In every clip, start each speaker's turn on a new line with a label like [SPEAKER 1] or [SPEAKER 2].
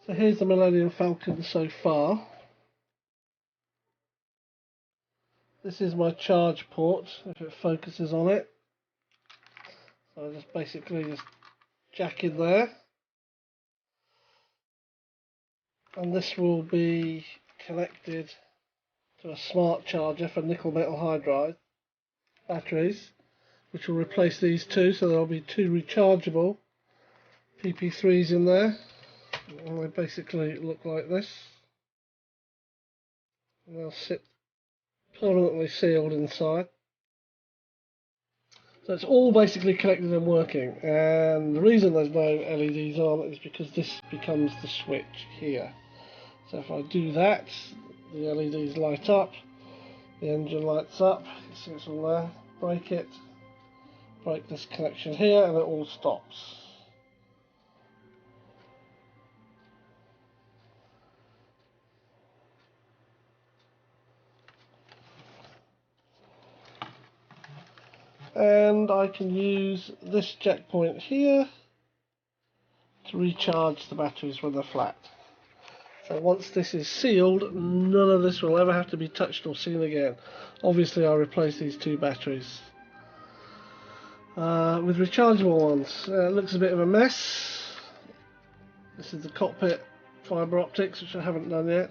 [SPEAKER 1] So here's the Millennium Falcon so far. This is my charge port, if it focuses on it. So I just basically jack in there. And this will be connected to a smart charger for nickel metal hydride batteries, which will replace these two, so there'll be two rechargeable PP3s in there. And they basically look like this. And they'll sit permanently sealed inside. So it's all basically connected and working, and the reason there's no LEDs on is because this becomes the switch here. So if I do that, the LEDs light up, the engine lights up, you see it's all there, break it, break this connection here, and it all stops. And I can use this jack point here to recharge the batteries when they're flat. So once this is sealed, none of this will ever have to be touched or seen again. Obviously I'll replace these two batteries with rechargeable ones. It looks a bit of a mess. This is the Cockpit fibre optics, which I haven't done yet.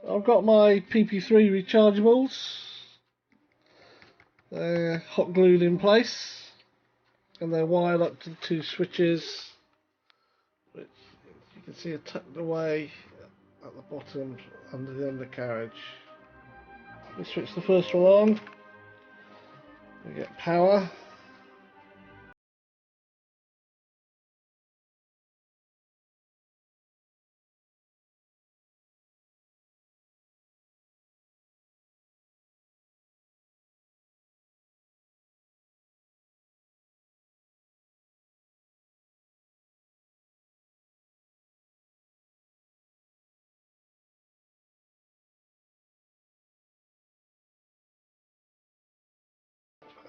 [SPEAKER 1] I've got my PP3 rechargeables. They're hot glued in place, and they're wired up to the two switches, which you can see are tucked away at the bottom under the undercarriage. We switch the first one on, we get power.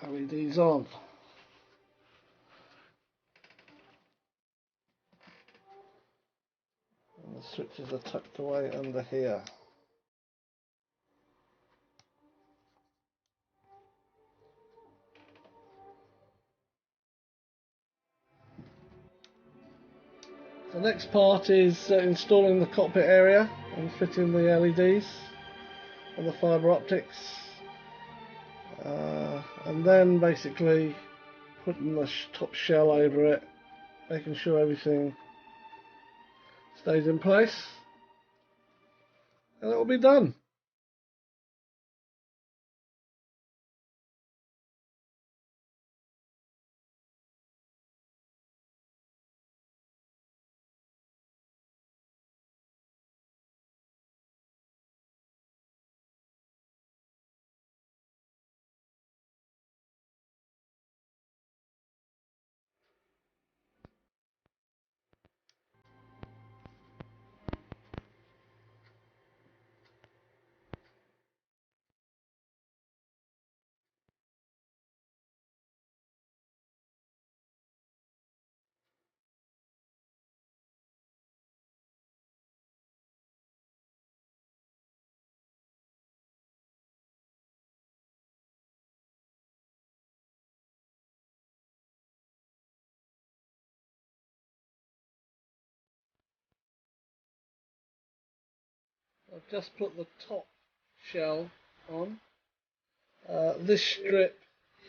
[SPEAKER 1] LEDs on. And the switches are tucked away under here. The next part is installing the cockpit area and fitting the LEDs and the fibre optics, and then basically putting the top shell over it, making sure everything stays in place, and it will be done. I've just put the top shell on. This strip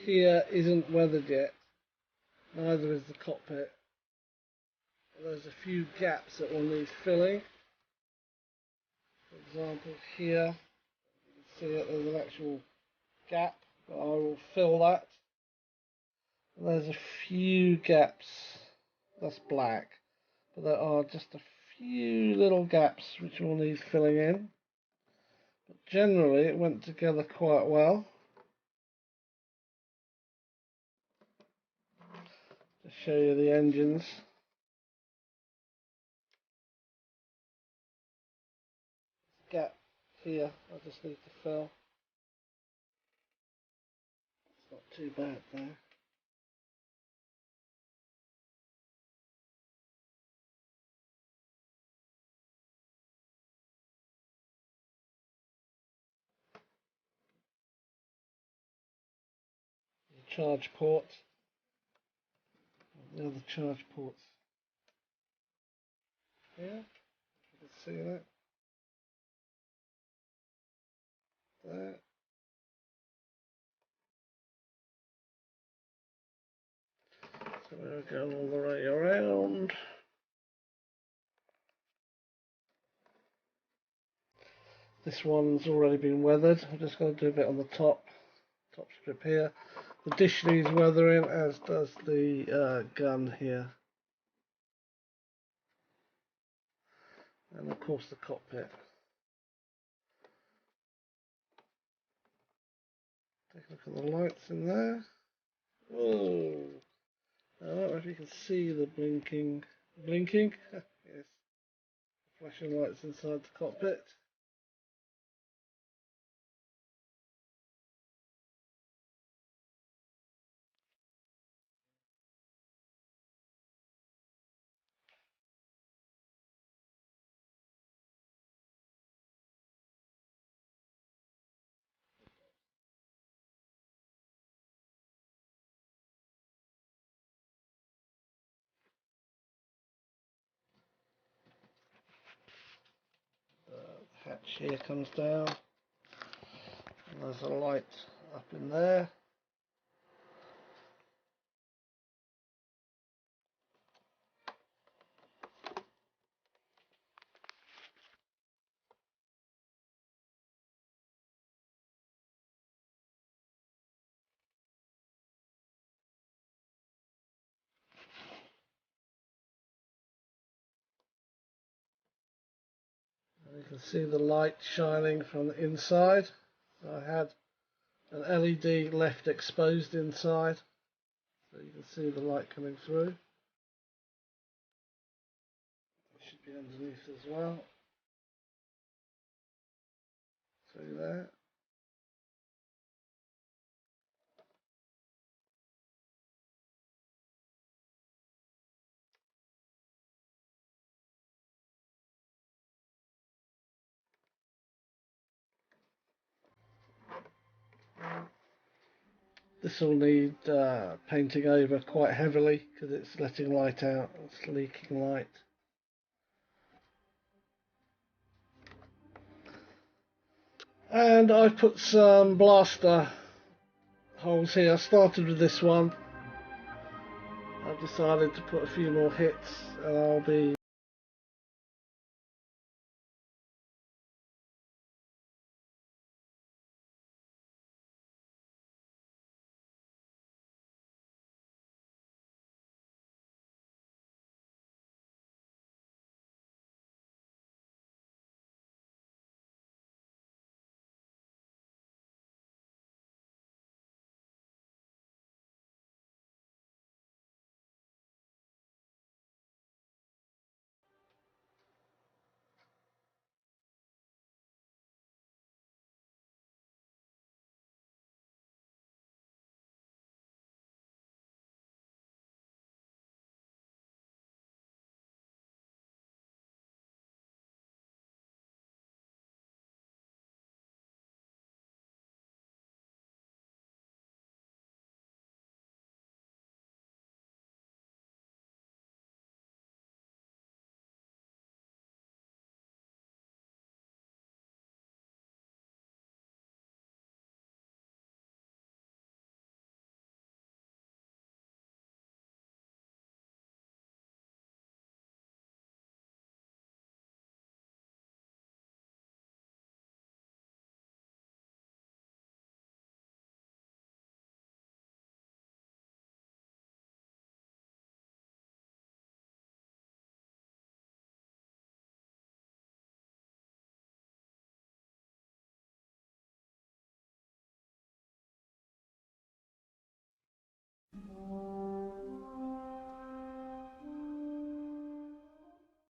[SPEAKER 1] here isn't weathered yet, neither is the cockpit. There's a few gaps that will need filling. For example, here, you can see it, there's an actual gap, but I will fill that. There's a few gaps, that's black, but there are just a few little gaps which will need filling in. But generally, it went together quite well. To show you the engines. Gap here, I just need to fill. It's not too bad though. The charge port. The other charge ports. Here, you can see that. There. So we're going all the way around. This one's already been weathered. I'm just going to do a bit on the top strip here. The dish needs weathering, as does the gun here. And of course the cockpit. Take a look at the lights in there. Whoa! I don't know if you can see the blinking. Blinking? Yes. Flashing lights inside the cockpit. The hatch here comes down. And there's a light up in there. And you can see the light shining from the inside. I had an LED left exposed inside, so you can see the light coming through. It should be underneath as well. See that? This will need painting over quite heavily because it's letting light out, it's leaking light. And I've put some blaster holes here. I started with this one. I've decided to put a few more hits and I'll be